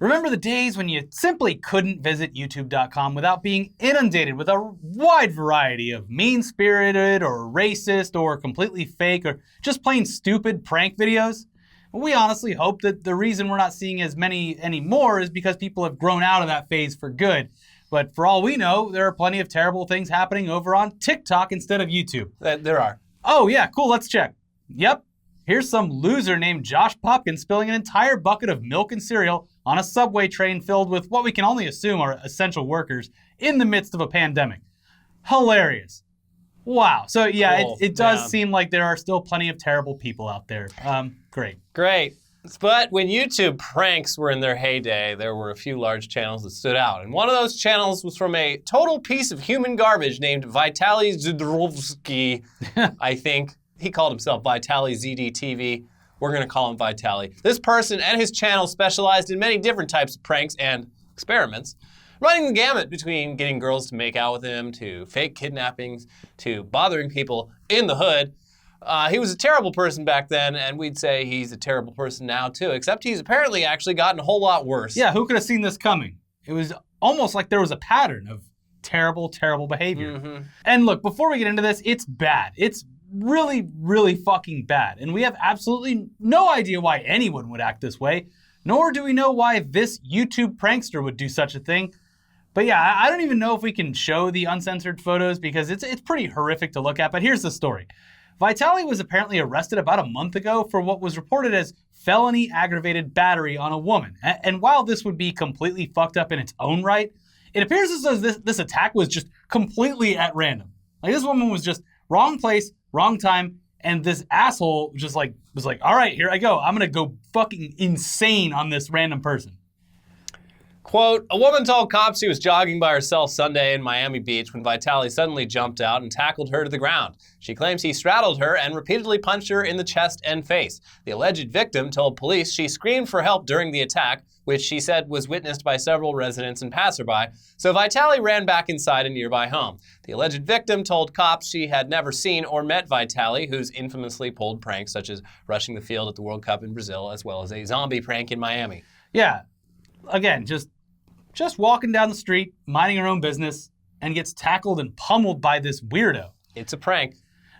Remember the days when you simply couldn't visit youtube.com without being inundated with a wide variety of mean-spirited or racist or completely fake or just plain stupid prank videos? We honestly hope that the reason we're not seeing as many anymore is because people have grown out of that phase for good. But for all we know, there are plenty of terrible things happening over on TikTok instead of YouTube. There are. Oh yeah, cool, let's check. Yep, here's some loser named Josh Popkin spilling an entire bucket of milk and cereal on a subway train filled with what we can only assume are essential workers in the midst of a pandemic. Hilarious. Wow. So yeah, cool. it does seem like there are still plenty of terrible people out there. Great. But when YouTube pranks were in their heyday, there were a few large channels that stood out. And one of those channels was from a total piece of human garbage named Vitaly Zdrovsky, I think. He called himself Vitaly ZDTV. We're going to call him Vitaly. This person and his channel specialized in many different types of pranks and experiments, running the gamut between getting girls to make out with him, to fake kidnappings, to bothering people in the hood. He was a terrible person back then, and we'd say he's a terrible person now too, except he's apparently actually gotten a whole lot worse. Yeah, who could have seen this coming? It was almost like there was a pattern of terrible, terrible behavior. Mm-hmm. And look, before we get into this, it's bad. It's really, really fucking bad. And we have absolutely no idea why anyone would act this way, nor do we know why this YouTube prankster would do such a thing. But yeah, I don't even know if we can show the uncensored photos because it's pretty horrific to look at, but here's the story. Vitaly was apparently arrested about a month ago for what was reported as felony aggravated battery on a woman. And while this would be completely fucked up in its own right, it appears as though this attack was just completely at random. Like this woman was just wrong place, wrong time, and this asshole just was like, all right, here I go. I'm gonna go fucking insane on this random person. Quote, a woman told cops she was jogging by herself Sunday in Miami Beach when Vitaly suddenly jumped out and tackled her to the ground. She claims he straddled her and repeatedly punched her in the chest and face. The alleged victim told police she screamed for help during the attack, which she said was witnessed by several residents and passerby, so Vitaly ran back inside a nearby home. The alleged victim told cops she had never seen or met Vitaly, who's infamously pulled pranks such as rushing the field at the World Cup in Brazil, as well as a zombie prank in Miami. Yeah, again, just walking down the street, minding her own business, and gets tackled and pummeled by this weirdo. It's a prank.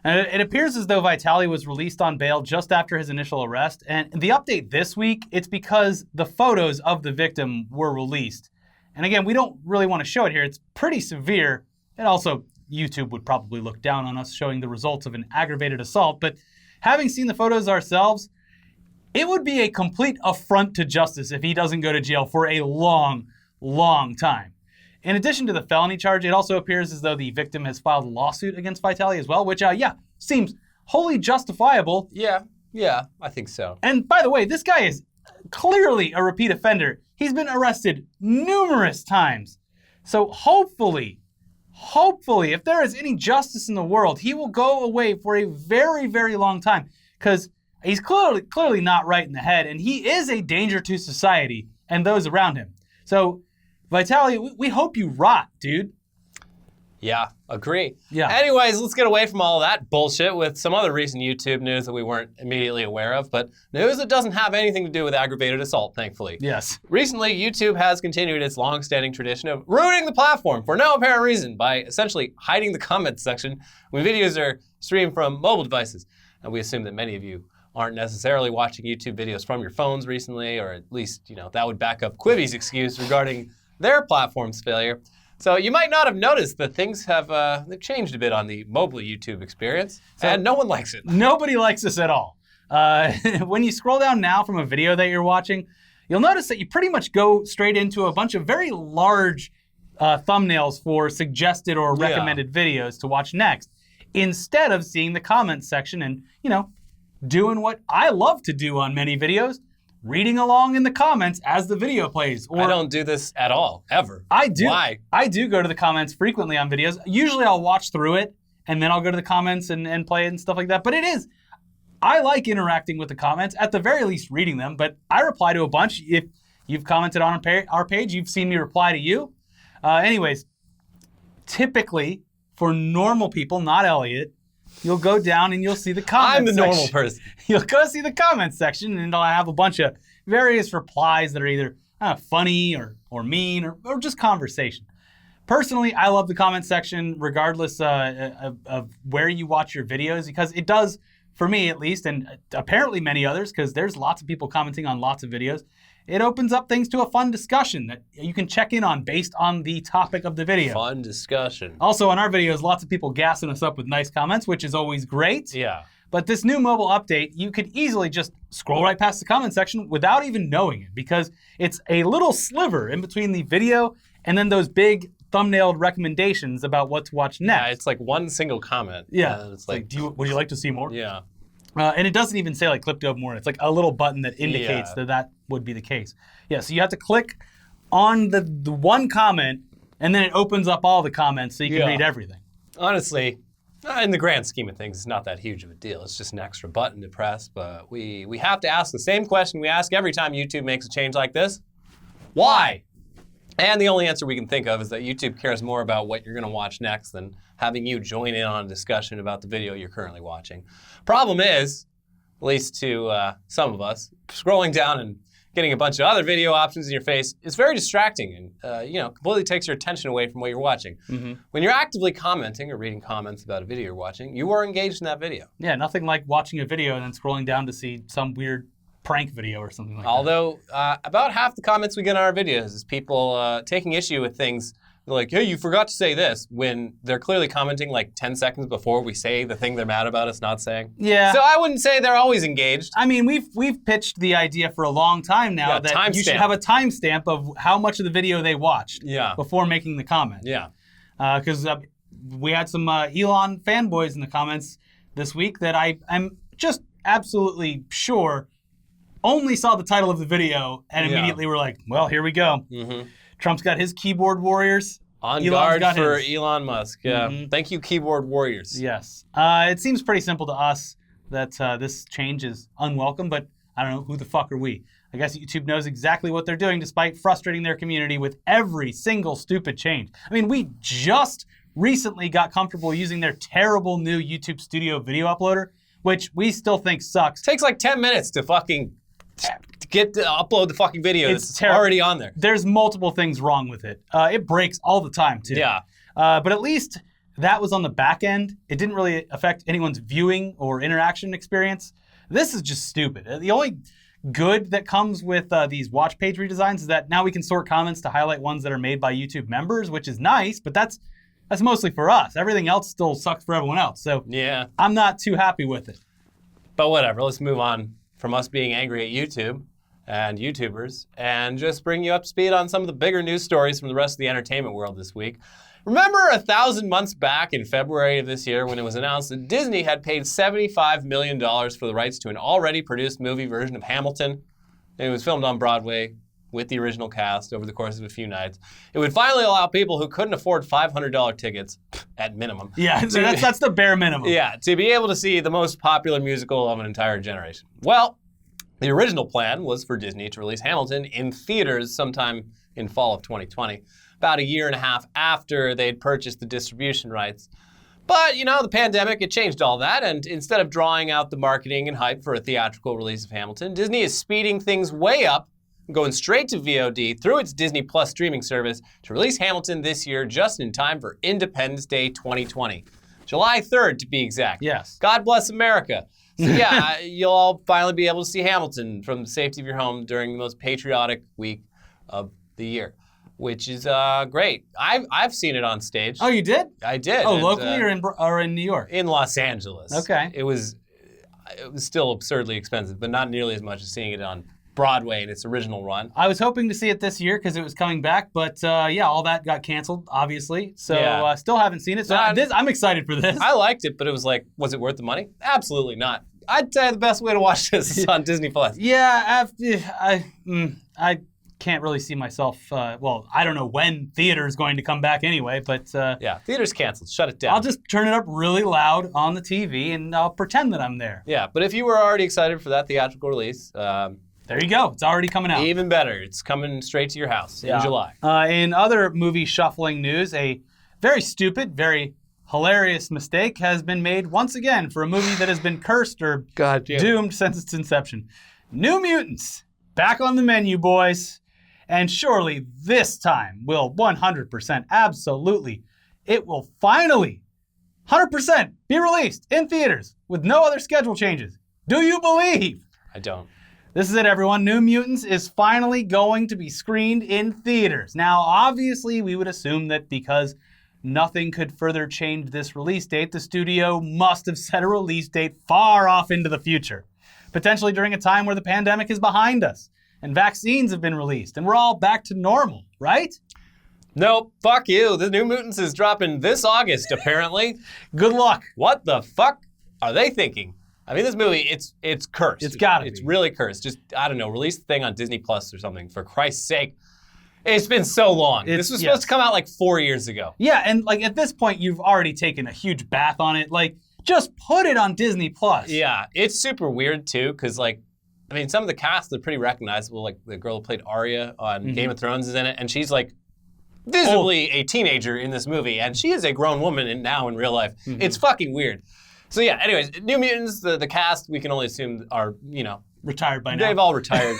And it appears as though Vitaly was released on bail just after his initial arrest. And the update this week, it's because the photos of the victim were released. And again, we don't really want to show it here. It's pretty severe. And also, YouTube would probably look down on us showing the results of an aggravated assault. But having seen the photos ourselves, it would be a complete affront to justice if he doesn't go to jail for a long time. In addition to the felony charge, it also appears as though the victim has filed a lawsuit against Vitaly as well, which, seems wholly justifiable. Yeah, I think so. And by the way, this guy is clearly a repeat offender. He's been arrested numerous times. So hopefully, if there is any justice in the world, he will go away for a very, very long time because he's clearly not right in the head, and he is a danger to society and those around him. So, Vitaly, we hope you rot, dude. Yeah, agree. Yeah. Anyways, let's get away from all that bullshit with some other recent YouTube news that we weren't immediately aware of, but news that doesn't have anything to do with aggravated assault, thankfully. Yes. Recently, YouTube has continued its long-standing tradition of ruining the platform for no apparent reason by essentially hiding the comments section when videos are streamed from mobile devices. And we assume that many of you aren't necessarily watching YouTube videos from your phones recently, or at least, that would back up Quibi's excuse regarding their platform's failure. So you might not have noticed that things have they've changed a bit on the mobile YouTube experience, and no one likes it. Nobody likes this at all. When you scroll down now from a video that you're watching, you'll notice that you pretty much go straight into a bunch of very large thumbnails for suggested or recommended videos to watch next, instead of seeing the comments section and, doing what I love to do on many videos, reading along in the comments as the video plays. I don't do this at all, ever. I do. Why? I do go to the comments frequently on videos. Usually I'll watch through it, and then I'll go to the comments and play it and stuff like that. But I like interacting with the comments, at the very least reading them, but I reply to a bunch. If you've commented on our page, you've seen me reply to you. Anyways, typically, for normal people, not Elliot, you'll go down and you'll see the comments I'm the normal person. You'll go see the comments section and I'll have a bunch of various replies that are either funny or mean or just conversation. Personally, I love the comment section regardless of where you watch your videos, because it does, for me at least, and apparently many others, because there's lots of people commenting on lots of videos, it opens up things to a fun discussion that you can check in on based on the topic of the video. Fun discussion. Also, on our videos, lots of people gassing us up with nice comments, which is always great. Yeah. But this new mobile update, you could easily just scroll right past the comment section without even knowing it, because it's a little sliver in between the video and then those big thumbnailed recommendations about what to watch next. Yeah, it's like one single comment. Yeah. It's like, would you like to see more? Yeah. And it doesn't even say like click to more. It's like a little button that indicates that would be the case. Yeah, so you have to click on the one comment, and then it opens up all the comments so you can read everything. Honestly, in the grand scheme of things, it's not that huge of a deal. It's just an extra button to press, but we have to ask the same question we ask every time YouTube makes a change like this. Why? And the only answer we can think of is that YouTube cares more about what you're going to watch next than having you join in on a discussion about the video you're currently watching. Problem is, at least to some of us, scrolling down and getting a bunch of other video options in your face is very distracting and completely takes your attention away from what you're watching. Mm-hmm. When you're actively commenting or reading comments about a video you're watching, you are engaged in that video. Yeah, nothing like watching a video and then scrolling down to see some weird prank video or something like that. Although, about half the comments we get on our videos is people taking issue with things. They're like, hey, you forgot to say this, when they're clearly commenting like 10 seconds before we say the thing they're mad about us not saying. Yeah. So I wouldn't say they're always engaged. I mean, we've pitched the idea for a long time now that you should have a timestamp of how much of the video they watched before making the comment. Yeah. Because we had some Elon fanboys in the comments this week that I'm just absolutely sure only saw the title of the video and immediately were like, well, here we go. Mm-hmm. Trump's got his keyboard warriors. On guard for Elon Musk. Yeah. Mm-hmm. Thank you, keyboard warriors. Yes. It seems pretty simple to us that this change is unwelcome, but I don't know, who the fuck are we? I guess YouTube knows exactly what they're doing despite frustrating their community with every single stupid change. I mean, we just recently got comfortable using their terrible new YouTube Studio video uploader, which we still think sucks. Takes like 10 minutes to fucking upload the fucking video that's already on there. There's multiple things wrong with it. It breaks all the time, too. Yeah. But at least that was on the back end. It didn't really affect anyone's viewing or interaction experience. This is just stupid. The only good that comes with these watch page redesigns is that now we can sort comments to highlight ones that are made by YouTube members, which is nice, but that's mostly for us. Everything else still sucks for everyone else. So yeah, I'm not too happy with it. But whatever, let's move on from us being angry at YouTube and YouTubers and just bring you up to speed on some of the bigger news stories from the rest of the entertainment world this week. Remember 1,000 months back in February of this year when it was announced that Disney had paid $75 million for the rights to an already produced movie version of Hamilton? It was filmed on Broadway with the original cast over the course of a few nights. It would finally allow people who couldn't afford $500 tickets, at minimum. Yeah, that's the bare minimum. Yeah, to be able to see the most popular musical of an entire generation. Well, the original plan was for Disney to release Hamilton in theaters sometime in fall of 2020, about a year and a half after they'd purchased the distribution rights. But, the pandemic, it changed all that, and instead of drawing out the marketing and hype for a theatrical release of Hamilton, Disney is speeding things way up, going straight to VOD through its Disney Plus streaming service to release Hamilton this year just in time for Independence Day 2020. July 3rd, to be exact. Yes. God bless America. So yeah, you'll all finally be able to see Hamilton from the safety of your home during the most patriotic week of the year, which is great. I've seen it on stage. Oh, you did? I did. Oh, locally or in New York? In Los Angeles. Okay. It was still absurdly expensive, but not nearly as much as seeing it on Broadway in its original run. I was hoping to see it this year because it was coming back, but all that got canceled, obviously. So still haven't seen it. So I'm excited for this. I liked it, but it was like, was it worth the money? Absolutely not. I'd say the best way to watch this is on Disney Plus. Yeah, I can't really see myself. I don't know when theater is going to come back anyway, but yeah, theater's canceled. Shut it down. I'll just turn it up really loud on the TV and I'll pretend that I'm there. Yeah, but if you were already excited for that theatrical release, there you go. It's already coming out. Even better. It's coming straight to your house in July. In other movie shuffling news, a very stupid, very hilarious mistake has been made once again for a movie that has been cursed or doomed since its inception. New Mutants, back on the menu, boys. And surely this time will 100%, absolutely, it will finally 100% be released in theaters with no other schedule changes. Do you believe? I don't. This is it, everyone. New Mutants is finally going to be screened in theaters. Now, obviously, we would assume that because nothing could further change this release date, the studio must have set a release date far off into the future, potentially during a time where the pandemic is behind us and vaccines have been released and we're all back to normal, right? Nope, fuck you. The New Mutants is dropping this August, apparently. Good luck. What the fuck are they thinking? I mean, this movie, it's cursed. It's gotta be. It's really cursed. Just, I don't know, release the thing on Disney Plus or something, for Christ's sake. It's been so long. This was supposed to come out like 4 years ago. Yeah, and like at this point, you've already taken a huge bath on it. Like, just put it on Disney Plus. Yeah, it's super weird too, because like, I mean, some of the cast are pretty recognizable. Like the girl who played Arya on Game of Thrones is in it, and she's like visibly a teenager in this movie, and she is a grown woman now in real life. It's fucking weird. So yeah, anyways, New Mutants, the cast, we can only assume are, retired by now. They've all retired.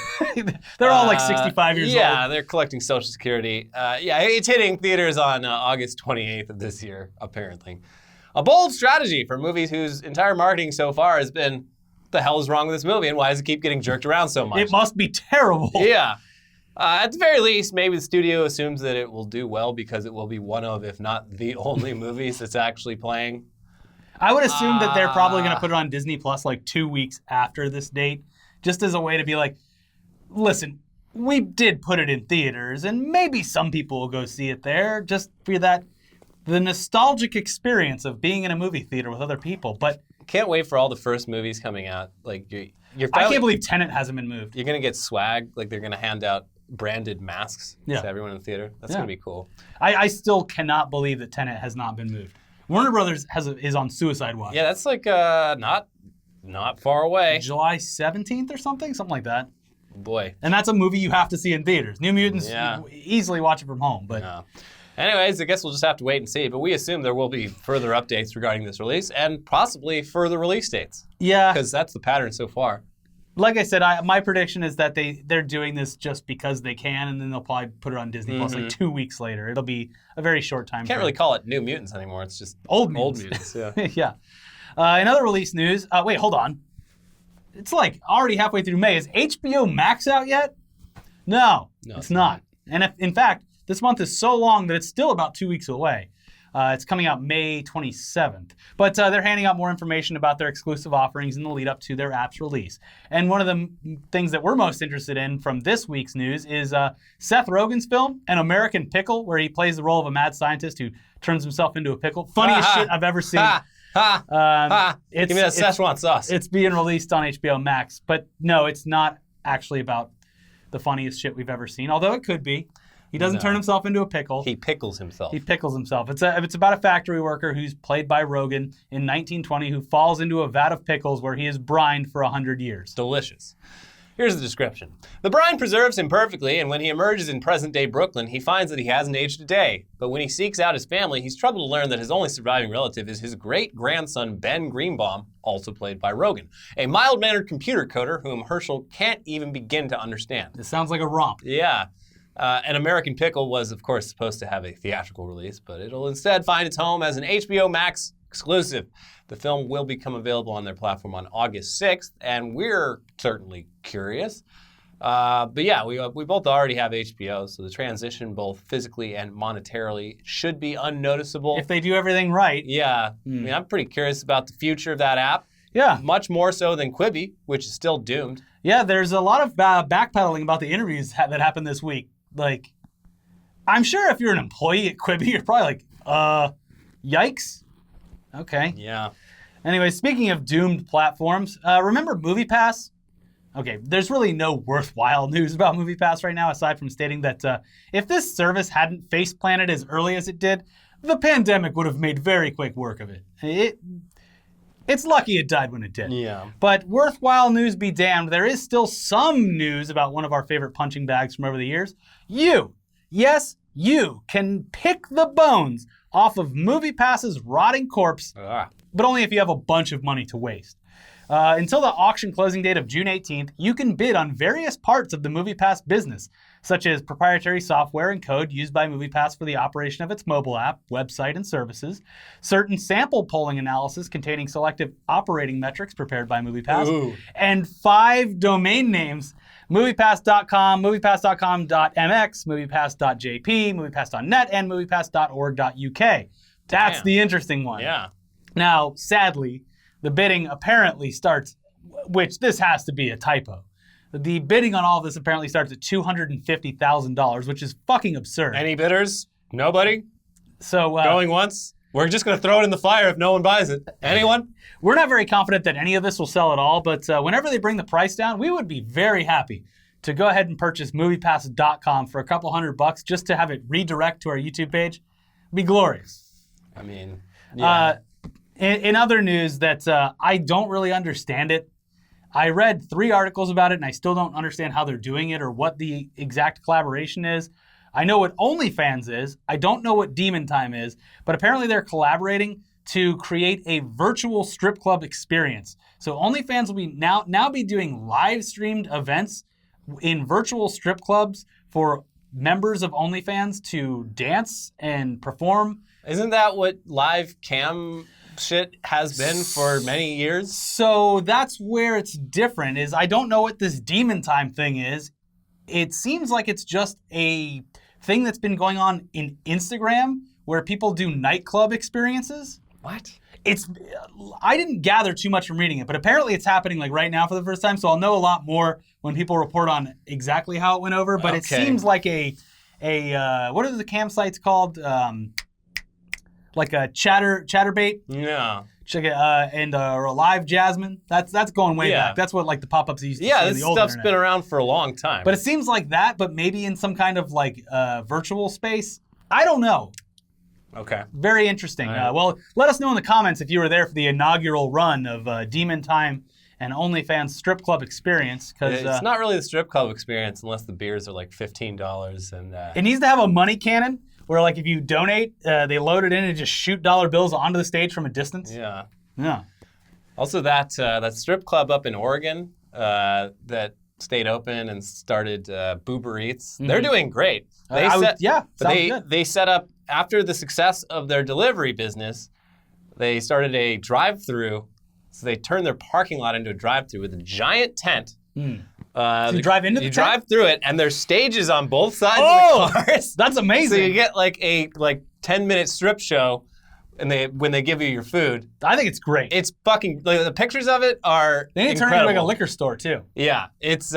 They're all like 65 years old. Yeah, they're collecting Social Security. It's hitting theaters on August 28th of this year, apparently. A bold strategy for movies whose entire marketing so far has been, what the hell is wrong with this movie and why does it keep getting jerked around so much? It must be terrible. Yeah. At the very least, maybe the studio assumes that it will do well because it will be one of, if not the only movies that's actually playing. I would assume that they're probably going to put it on Disney Plus like 2 weeks after this date, just as a way to be like, listen, we did put it in theaters, and maybe some people will go see it there, just for the nostalgic experience of being in a movie theater with other people. But can't wait for all the first movies coming out. Like you're I can't believe Tenet hasn't been moved. You're going to get swag, like they're going to hand out branded masks to everyone in the theater. That's going to be cool. I still cannot believe that Tenet has not been moved. Warner Brothers is on suicide watch. Yeah, that's like not far away. July 17th or something like that. Boy. And that's a movie you have to see in theaters. New Mutants, easily watch it from home. But anyways, I guess we'll just have to wait and see. But we assume there will be further updates regarding this release and possibly further release dates. Yeah. Because that's the pattern so far. Like I said, my prediction is that they're doing this just because they can, and then they'll probably put it on Disney Plus like 2 weeks later. It'll be a very short time. Can't really call it New Mutants anymore. It's just Old Mutants. Yeah. In other release news, wait, hold on. It's like already halfway through May. Is HBO Max out yet? No, it's not. And in fact, this month is so long that it's still about 2 weeks away. It's coming out May 27th. But they're handing out more information about their exclusive offerings in the lead up to their app's release. And one of the things that we're most interested in from this week's news is Seth Rogen's film, An American Pickle, where he plays the role of a mad scientist who turns himself into a pickle. Funniest shit I've ever seen. Give me that Szechuan sauce. It's being released on HBO Max. But no, it's not actually about the funniest shit we've ever seen, although it could be. He doesn't turn himself into a pickle. He pickles himself. He pickles himself. It's about a factory worker who's played by Rogen in 1920 who falls into a vat of pickles where he is brined for 100 years. Delicious. Here's the description. The brine preserves him perfectly, and when he emerges in present-day Brooklyn, he finds that he hasn't aged a day. But when he seeks out his family, he's troubled to learn that his only surviving relative is his great-grandson, Ben Greenbaum, also played by Rogen, a mild-mannered computer coder whom Herschel can't even begin to understand. This sounds like a romp. Yeah. An American Pickle was, of course, supposed to have a theatrical release, but it'll instead find its home as an HBO Max exclusive. The film will become available on their platform on August 6th, and we're certainly curious. But yeah, we both already have HBO, so the transition, both physically and monetarily, should be unnoticeable. If they do everything right. Yeah. I mean, I'm pretty curious about the future of that app. Yeah. Much more so than Quibi, which is still doomed. Yeah, there's a lot of backpedaling about the interviews that happened this week. Like, I'm sure if you're an employee at Quibi, you're probably like, yikes. Okay. Yeah. Anyway, speaking of doomed platforms, remember MoviePass? Okay, there's really no worthwhile news about MoviePass right now, aside from stating that if this service hadn't face-planted as early as it did, the pandemic would have made very quick work of it. It's lucky it died when it did. Yeah. But worthwhile news be damned, there is still some news about one of our favorite punching bags from over the years. Yes, you can pick the bones off of MoviePass's rotting corpse, but only if you have a bunch of money to waste. Until the auction closing date of June 18th, you can bid on various parts of the MoviePass business, such as proprietary software and code used by MoviePass for the operation of its mobile app, website, and services, certain sample polling analysis containing selective operating metrics prepared by MoviePass, and 5 domain names: MoviePass.com, MoviePass.com.mx, MoviePass.jp, MoviePass.net, and MoviePass.org.uk. That's the interesting one. Yeah. Now, sadly, the bidding apparently starts, which this has to be a typo. The bidding on all of this apparently starts at $250,000, which is fucking absurd. Any bidders? Nobody? So Going once? We're just going to throw it in the fire if no one buys it. Anyone? We're not very confident that any of this will sell at all, but whenever they bring the price down, we would be very happy to go ahead and purchase MoviePass.com for a couple $100 just to have it redirect to our YouTube page. It'd be glorious. I mean, yeah. In other news that I don't really understand it, I read 3 articles about it and I still don't understand how they're doing it or what the exact collaboration is. I know what OnlyFans is. I don't know what Demon Time is, but apparently they're collaborating to create a virtual strip club experience. So OnlyFans will be now be doing live streamed events in virtual strip clubs for members of OnlyFans to dance and perform. Isn't that what live cam shit has been for many years? So that's where it's different, is I don't know what this Demon Time thing is. It seems like it's just a thing that's been going on in Instagram where people do nightclub experiences. What? I didn't gather too much from reading it, but apparently it's happening like right now for the first time, so I'll know a lot more when people report on exactly how it went over. But It seems like a what are the campsites called? Like a chatterbait. Yeah. Or a live Jasmine. That's going way back. That's what like the pop-ups used to see in this the old stuff's internet. been around for a long time. But it seems like that, but maybe in some kind of like virtual space. I don't know. Okay. Very interesting. Right. Well, let us know in the comments if you were there for the inaugural run of Demon Time and OnlyFans strip club experience. Because it's not really the strip club experience unless the beers are like $15 and. It needs to have a money cannon where, like, if you donate, they load it in and just shoot dollar bills onto the stage from a distance. Yeah. Yeah. Also, that strip club up in Oregon that stayed open and started Boober Eats, they're doing great. Sounds good. They set up, after the success of their delivery business, they started a drive-through. So they turned their parking lot into a drive-through with a giant tent. So you drive into the tent? You drive through it, and there's stages on both sides of the cars. That's amazing. So you get like a 10-minute strip show, and when they give you your food. I think it's great. It's fucking, like, the pictures of it are They need to turn it into like a liquor store too. Yeah, it's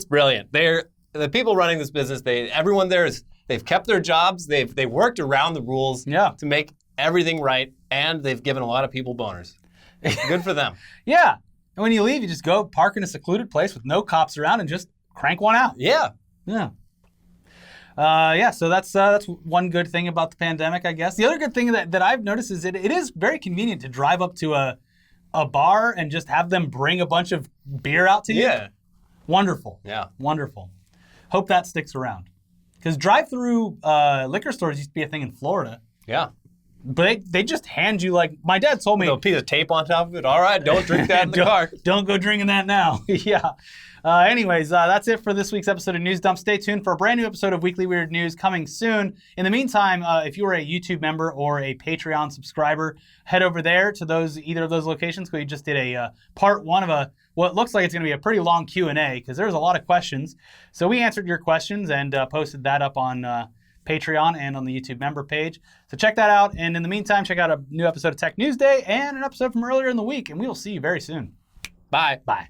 brilliant. The people running this business. Everyone there they've kept their jobs. They've worked around the rules to make everything right, and they've given a lot of people boners. Good for them. Yeah. And when you leave, you just go park in a secluded place with no cops around and just crank one out. Yeah. Yeah. So that's one good thing about the pandemic, I guess. The other good thing that I've noticed is it is very convenient to drive up to a bar and just have them bring a bunch of beer out to you. Yeah. Wonderful. Yeah. Wonderful. Hope that sticks around. Because drive-through liquor stores used to be a thing in Florida. Yeah. But they just hand you, like, my dad told me. A piece of tape on top of it. All right, don't drink that in the car. Don't go drinking that now. Yeah. Anyways, that's it for this week's episode of News Dump. Stay tuned for a brand new episode of Weekly Weird News coming soon. In the meantime, if you are a YouTube member or a Patreon subscriber, head over there to either of those locations. We just did a part 1 of what looks like it's going to be a pretty long Q&A because there's a lot of questions. So we answered your questions and posted that up on Patreon and on the YouTube member page. So check that out. And in the meantime, check out a new episode of Tech News Day and an episode from earlier in the week. And we will see you very soon. Bye. Bye.